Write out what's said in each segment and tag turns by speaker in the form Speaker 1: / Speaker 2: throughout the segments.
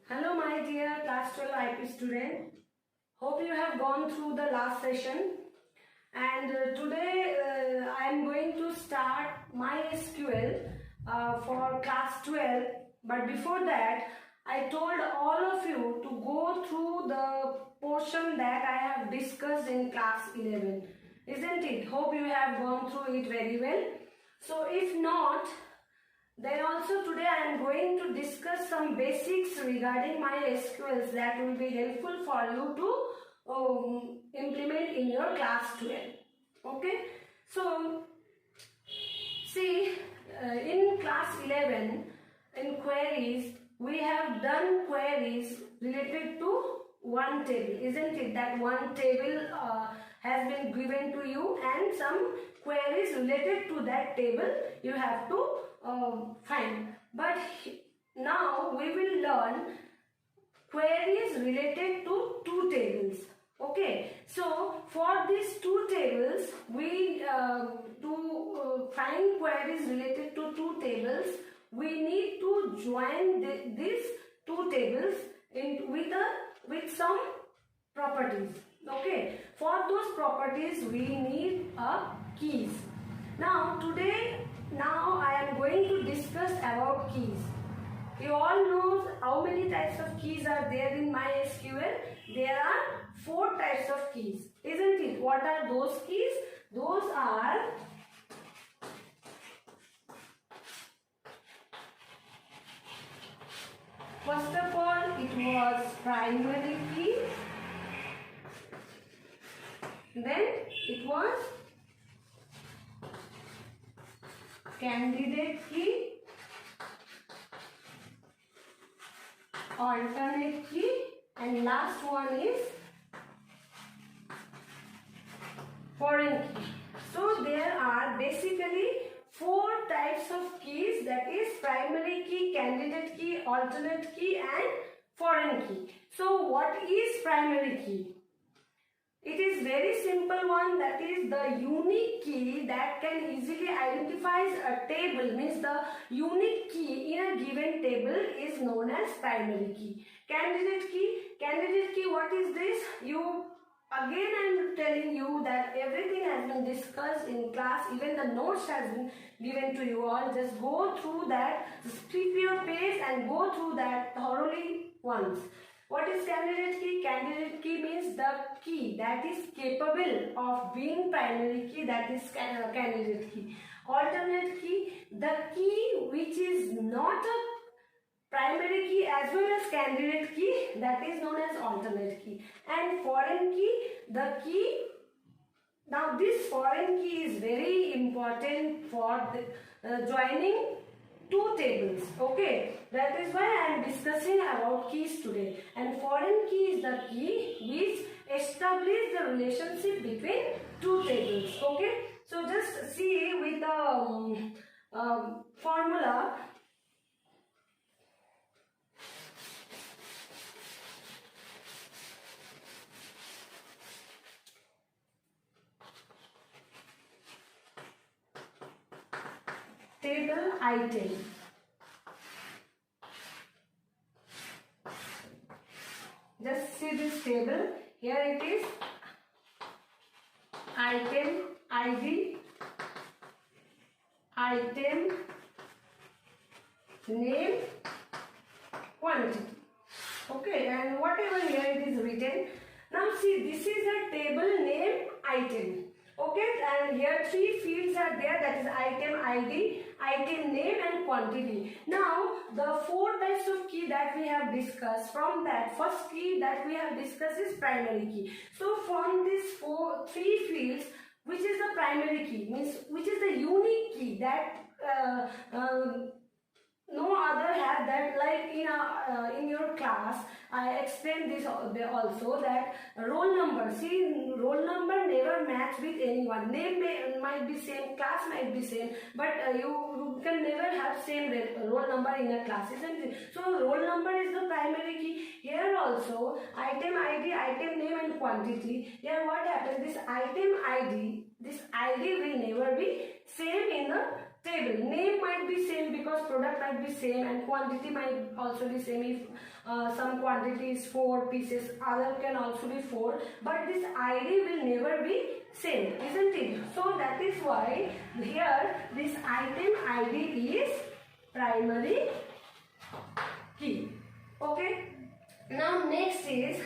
Speaker 1: Hello my dear class 12 IP student. Hope you have gone through the last session and today I am going to start MySQL for class 12, but before that I told all of you to go through the portion that I have discussed in class 11, isn't it? Hope you have gone through it very well. So if not, then also today I am going to discuss some basics regarding MySQL that will be helpful for you to implement in your class 12. Okay, so see, in class 11 in queries we have done queries related to one table, isn't it? That one table has been given to you and some queries related to that table you have to find. But now we will learn queries related to two tables. Okay, so for these two tables, we to find queries related to two tables, we need to join these two tables with some properties. Okay, for those properties we need keys. Now I am going to discuss about keys. You all know how many types of keys are there in MySQL. There are 4 types of keys, isn't it? What are those keys? Those are first of all, it was primary key. Then it was candidate key, alternate key, and last one is foreign key. So there are basically 4 types of keys, that is primary key, candidate key, alternate key and foreign key. So what is primary key? It is very simple one, that is the unique key that can easily identifies a table, means the unique key in a given table is known as primary key. Candidate key, what is this? Again I am telling you that everything has been discussed in class, even the notes has been given to you all. Just go through that, just flip your page and go through that thoroughly once. What is candidate key? Candidate key means the key that is capable of being primary key, that is candidate key. Alternate key, the key which is not a primary key as well as candidate key, that is known as alternate key. And foreign key, the key, now this foreign key is very important for joining two tables. Okay, that is why I am discussing about keys today. And foreign key is the key which establishes the relationship between two tables. Okay, so just see with the formula. Table item. Just see this table. Here it is. Item ID, item name, quantity. Okay, and whatever here it is written. Now see, this is a table name item. Okay, and here 3 fields are there, that is item ID, item name and quantity. Now the 4 types of key that we have discussed, from that first key that we have discussed is primary key. So from these 3 fields, which is the primary key, means which is the unique key that no other have that, like in your class I explained this also, that roll number, see, roll number never match with anyone. Name might be same, class might be same, but you can never have same roll number in a class, isn't it? So roll number is the primary key. Here also item ID, item name and quantity. Here what happens, this item ID, this ID will never be same in the table. Name might be same because product might be same, and quantity might also be same. If some quantity is 4 pieces, other can also be 4, but this ID will never be same, isn't it? So that is why here this item ID is primary key. Okay. Now next is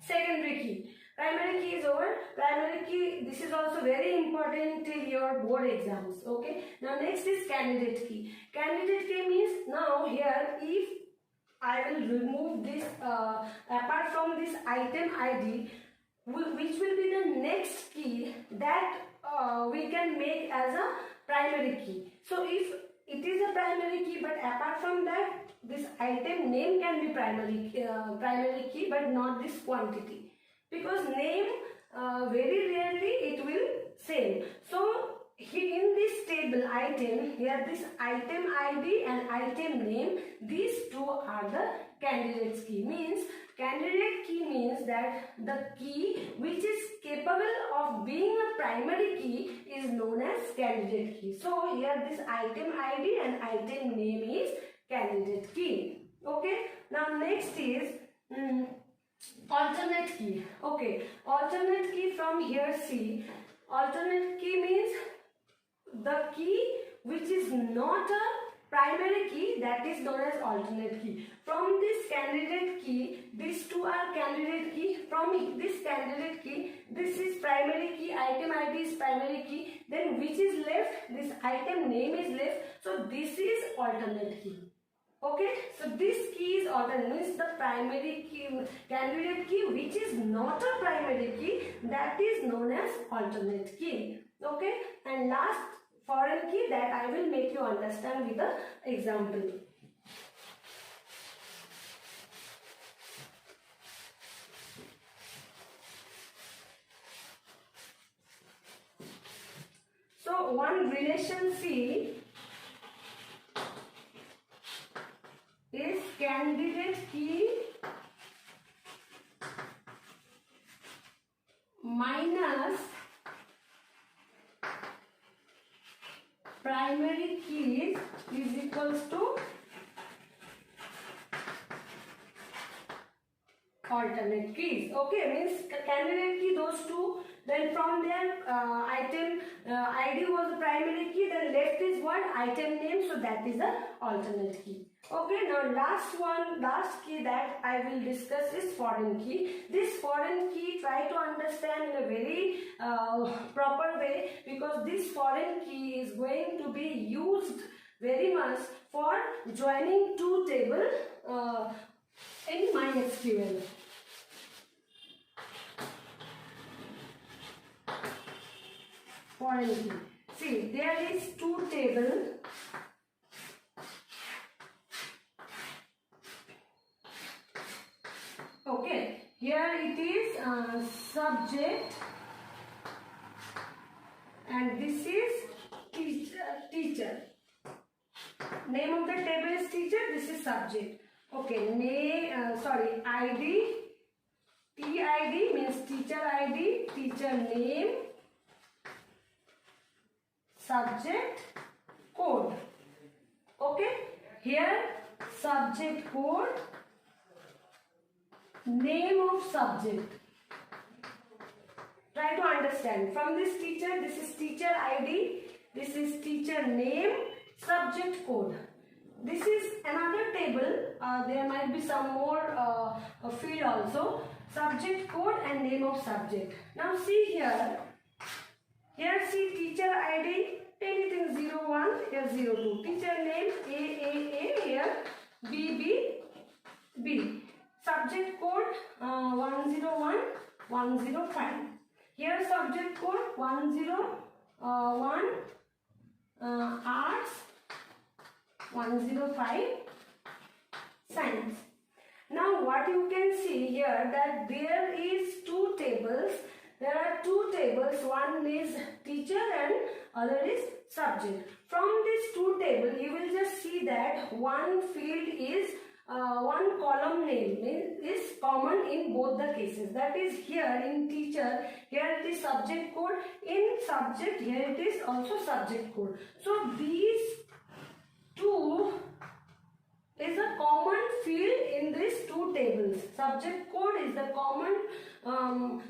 Speaker 1: secondary key. Primary key is over. Primary key, this is also very important till your board exams. Okay. Now next is candidate key. Candidate key means now here if I will remove this apart from this item ID, which will be the next key that we can make as a primary key. So if it is a primary key, but apart from that, this item name can be primary key, but not this quantity, because name very rarely it will same. So in this table item, here this item ID and item name, these two are the candidates key. Means candidate key means that the key which is capable of being a primary key is known as candidate key. So here this item ID and item name is candidate key. Okay. Now next is alternate key. Okay. Alternate key, from here see. Alternate key means the key which is not a primary key, that is known as alternate key. From this candidate key, these two are candidate key. From this candidate key, this is primary key, item ID is primary key. Then which is left? This item name is left. So this is alternate key. Okay, so this key is alternate, means the primary key, candidate key which is not a primary key, that is known as alternate key. Okay, and last foreign key that I will make you understand with the example. So one relation C is candidate key minus primary keys is equals to alternate keys. Okay, means candidate key, those two. Then from there item ID was the primary key, then left is what? Item name, so that is the alternate key. Okay, now last key that I will discuss is foreign key. This foreign key, try to understand in a very proper way, because this foreign key is going to be used very much for joining two tables in MySQL. Foreign key. See, there is two tables. Okay, here it is subject, and this is teacher. Name of the table is teacher, this is subject. Okay, ID, TID means teacher ID, teacher name, subject code. Okay, here subject code, name of subject. Try to understand. From this teacher, this is teacher ID, this is teacher name, subject code. This is another table. There might be some more field also. Subject code and name of subject. Now see here. Here see teacher ID, anything 01, here 02. Teacher name AAA, here BB. Subject code 101, 105. Here subject code 101, arts, 105, science. Now what you can see here, that there is two tables. There are two tables. One is teacher and other is subject. From these two tables, you will just see that one field is one column name is common in both the cases. That is, here in teacher, here it is subject code, in subject here it is also subject code. So these two is a common field in these two tables. Subject code is the common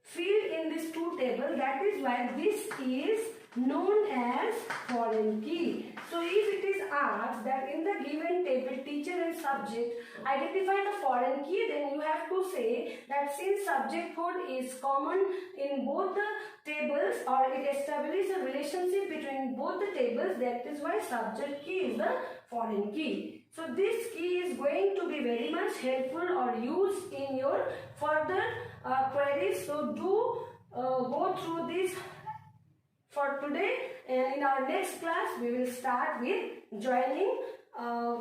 Speaker 1: field in these two tables. That is why this is known as foreign key. So if it is asked that in the given table teacher and subject identify the foreign key, then you have to say that since subject code is common in both the tables, or it establishes a relationship between both the tables, that is why subject key is the foreign key. So this key is going to be very much helpful or used in your further queries. So do go through this for today. In our next class, we will start with joining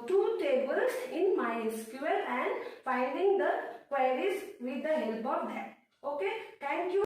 Speaker 1: two tables in MySQL and finding the queries with the help of that. Okay, thank you.